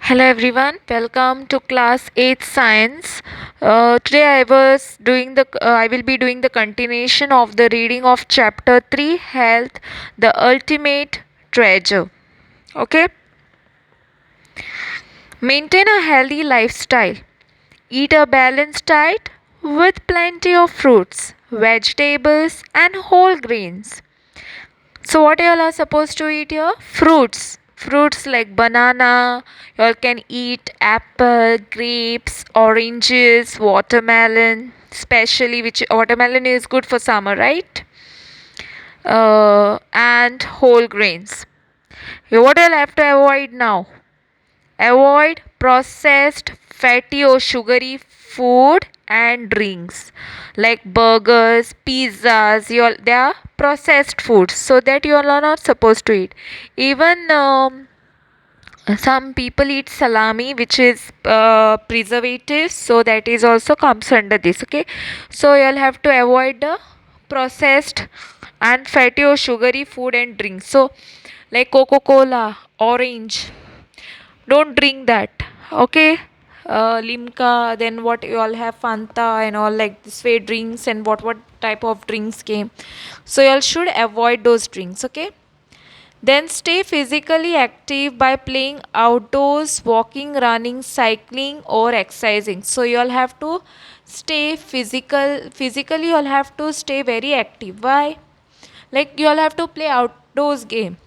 Hello everyone, welcome to class 8 science. Today I will be doing the continuation of the reading of chapter 3 health, the ultimate treasure. Okay? Maintain a healthy lifestyle. Eat a balanced diet with plenty of fruits, vegetables and whole grains. So what y'all are supposed to eat here? Fruits. Fruits like banana, y'all can eat apple, grapes, oranges, watermelon, especially which watermelon is good for summer, right? And whole grains. What you'll have to avoid now? Avoid processed, fatty or sugary food and drinks like burgers, pizzas. They are processed foods, so that you all are not supposed to eat. Even some people eat salami, which is preservatives, so that is also comes under this. Okay, so you'll have to avoid the processed and fatty or sugary food and drinks. So, like Coca Cola, orange, don't drink that. Okay. Limca, then what you all have Fanta and all like this way drinks and what type of drinks came. So you all should avoid those drinks. Okay. Then stay physically active by playing outdoors, walking, running, cycling, or exercising. So you all have to stay physically you all have to stay very active. Why? Like you all have to play outdoors game.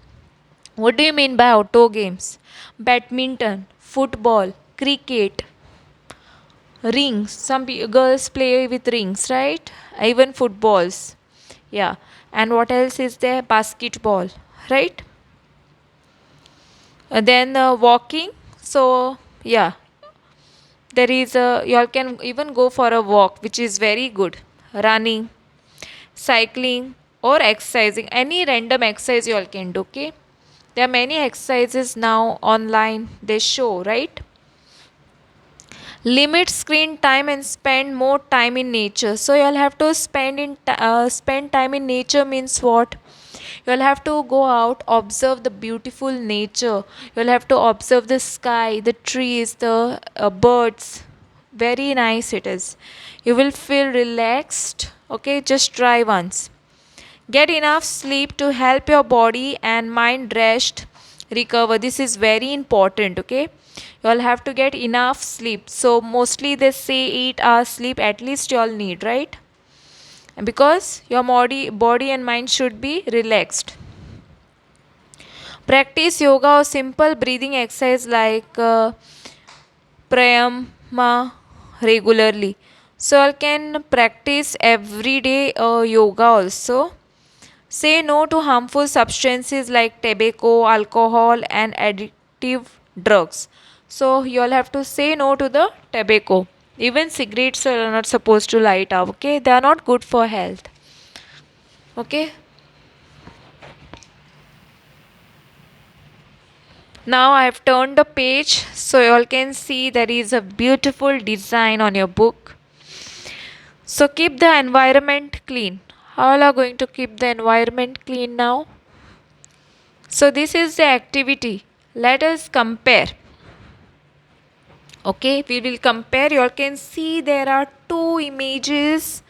What do you mean by outdoor games? Badminton, football, cricket, rings. Girls play with rings, right? Even footballs. Yeah. And what else is there? Basketball, right? Then walking. So, yeah. There is a, you all can even go for a walk, which is very good. Running, cycling, or exercising. Any random exercise you all can do, okay? There are many exercises now online, they show, right? Limit screen time and spend more time in nature. So you'll have to spend time in nature means what? You'll have to go out, observe the beautiful nature. You'll have to observe the sky, the trees, the birds. Very nice it is. You will feel relaxed. Okay, just try once. Get enough sleep to help your body and mind rest, recover. This is very important, okay? You all have to get enough sleep. So, mostly they say 8 hours sleep at least you all need, right? Because your body and mind should be relaxed. Practice yoga or simple breathing exercise like pranayama regularly. So, you can practice every day yoga also. Say no to harmful substances like tobacco, alcohol, and addictive drugs. So, you all have to say no to the tobacco. Even cigarettes are not supposed to light up, okay? They are not good for health, okay? Now, I have turned the page so you all can see there is a beautiful design on your book. So, keep the environment clean. How are going to keep the environment clean now? So, this is the activity. Let us compare. Okay, we will compare. You all can see there are two images.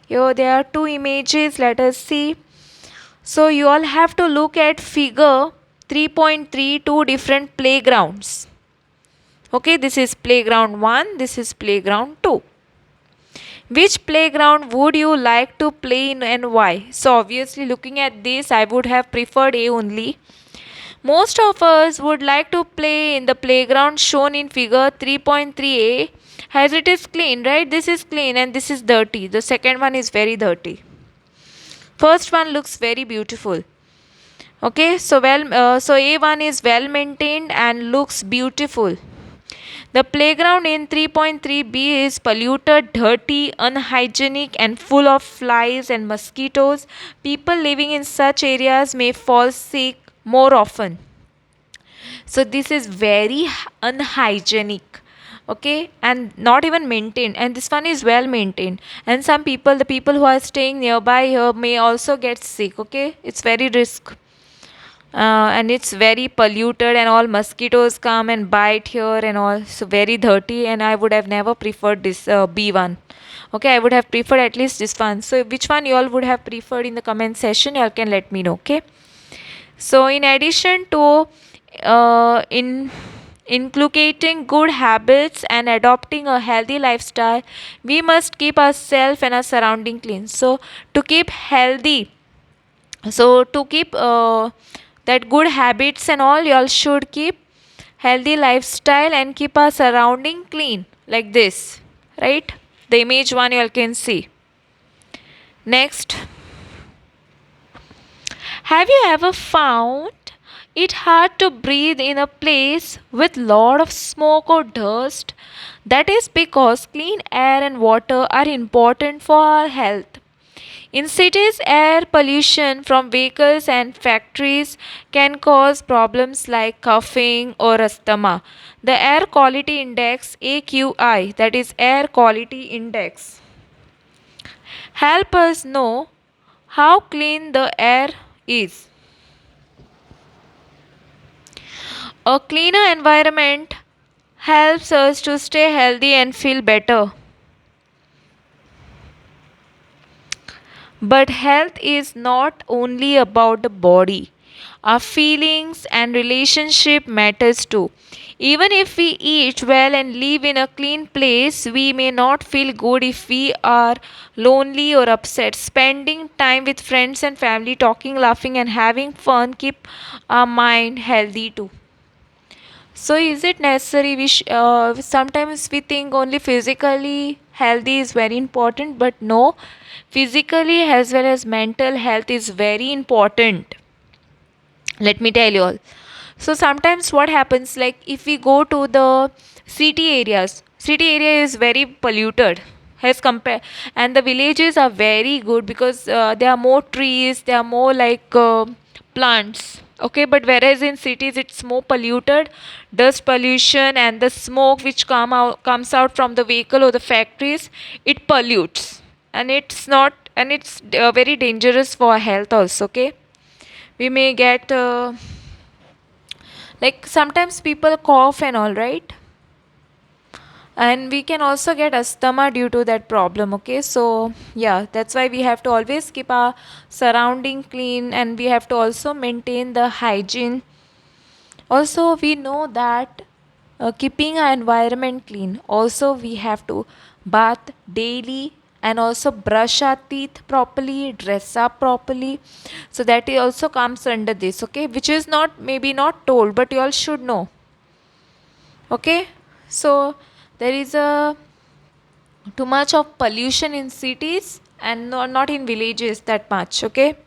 Here there are two images. Let us see. So, you all have to look at figure 3.3, two different playgrounds. Okay, this is playground 1, this is playground 2. Which playground would you like to play in and why? So, obviously, looking at this, I would have preferred A only. Most of us would like to play in the playground shown in figure 3.3a as it is clean, right? This is clean and this is dirty. The second one is very dirty. First one looks very beautiful. Okay, so so A1 is well maintained and looks beautiful. The playground in 3.3b is polluted, dirty, unhygienic, and full of flies and mosquitoes. People living in such areas may fall sick more often. So, this is very unhygienic, okay, and not even maintained. And this one is well maintained. And some people, the people who are staying nearby here, may also get sick, okay, it's very risk. and it's very polluted and all mosquitoes come and bite here and all, so very dirty, and I would have never preferred this B1. Okay, I would have preferred at least this one. So which one you all would have preferred in the comment section, you all can let me know. Okay, so in addition to in inculcating good habits and adopting a healthy lifestyle, we must keep ourselves and our surrounding clean. So to keep healthy, so to keep that good habits and all, you all should keep healthy lifestyle and keep our surrounding clean like this, right? The image one you all can see. Next, have you ever found it hard to breathe in a place with lot of smoke or dust? That is because clean air and water are important for our health. In cities, air pollution from vehicles and factories can cause problems like coughing or asthma. The air quality index AQI, that is air quality index, help us know how clean the air is. A cleaner environment helps us to stay healthy and feel better. But health is not only about the body. Our feelings and relationship matters too. Even if we eat well and live in a clean place, we may not feel good if we are lonely or upset. Spending time with friends and family, talking, laughing and having fun keep our mind healthy too. So is it necessary? Sometimes we think only physically healthy is very important, but no, physically as well as mental health is very important. Let me tell you all. So sometimes what happens, like if we go to the city area is very polluted as compare, and the villages are very good because there are more trees, there are more like plants. Okay, but whereas in cities it's more polluted, dust pollution and the smoke which comes out from the vehicle or the factories, it pollutes, and it's not, and it's very dangerous for our health also. Okay, we may get like sometimes people cough and all, right? And we can also get asthma due to that problem. Okay, so yeah, that's why we have to always keep our surrounding clean, and we have to also maintain the hygiene. Also we know that keeping our environment clean, also we have to bath daily and also brush our teeth properly, dress up properly, so that it also comes under this. Okay, which is not, maybe not told, but you all should know. Okay, so there is a too much of pollution in cities and not in villages that much. Okay,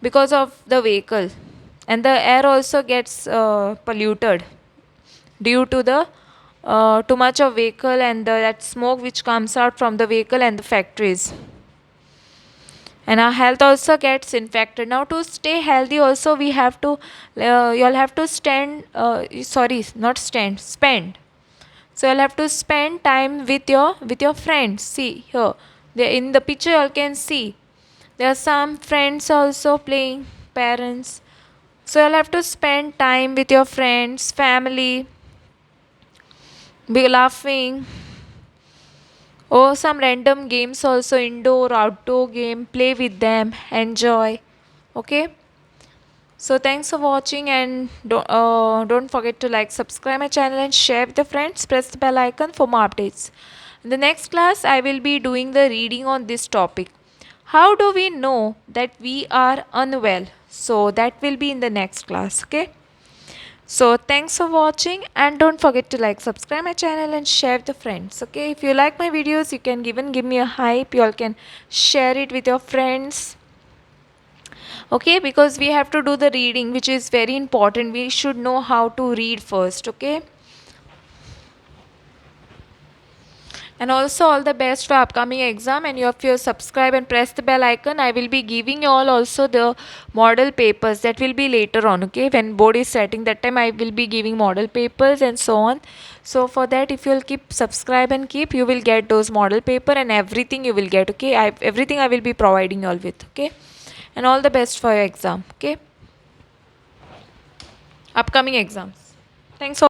because of the vehicle, and the air also gets polluted due to the too much of vehicle and that smoke which comes out from the vehicle and the factories, and our health also gets infected. Now to stay healthy also we have to you all have to sorry, not stand, spend. So you'll have to spend time with your friends. See here, in the picture you all can see there are some friends also playing, parents. So you'll have to spend time with your friends, family, be laughing. Or some random games also, indoor, outdoor game, play with them, enjoy. Okay. So thanks for watching, and don't forget to like, subscribe my channel and share with your friends. Press the bell icon for more updates. In the next class, I will be doing the reading on this topic. How do we know that we are unwell? So that will be in the next class. Okay. So thanks for watching, and don't forget to like, subscribe my channel and share with your friends. Okay, if you like my videos, you can even give me a hype. You all can share it with your friends. Okay, because we have to do the reading, which is very important. We should know how to read first. Okay, and also all the best for upcoming exam. And if you subscribe and press the bell icon, I will be giving you all also the model papers. That will be later on. Okay, when board is setting, that time I will be giving model papers and so on. So for that, if you will keep subscribe and keep, you will get those model paper and everything you will get. Okay, everything I will be providing you all with. Okay, and all the best for your exam. Okay. upcoming exams. Thanks for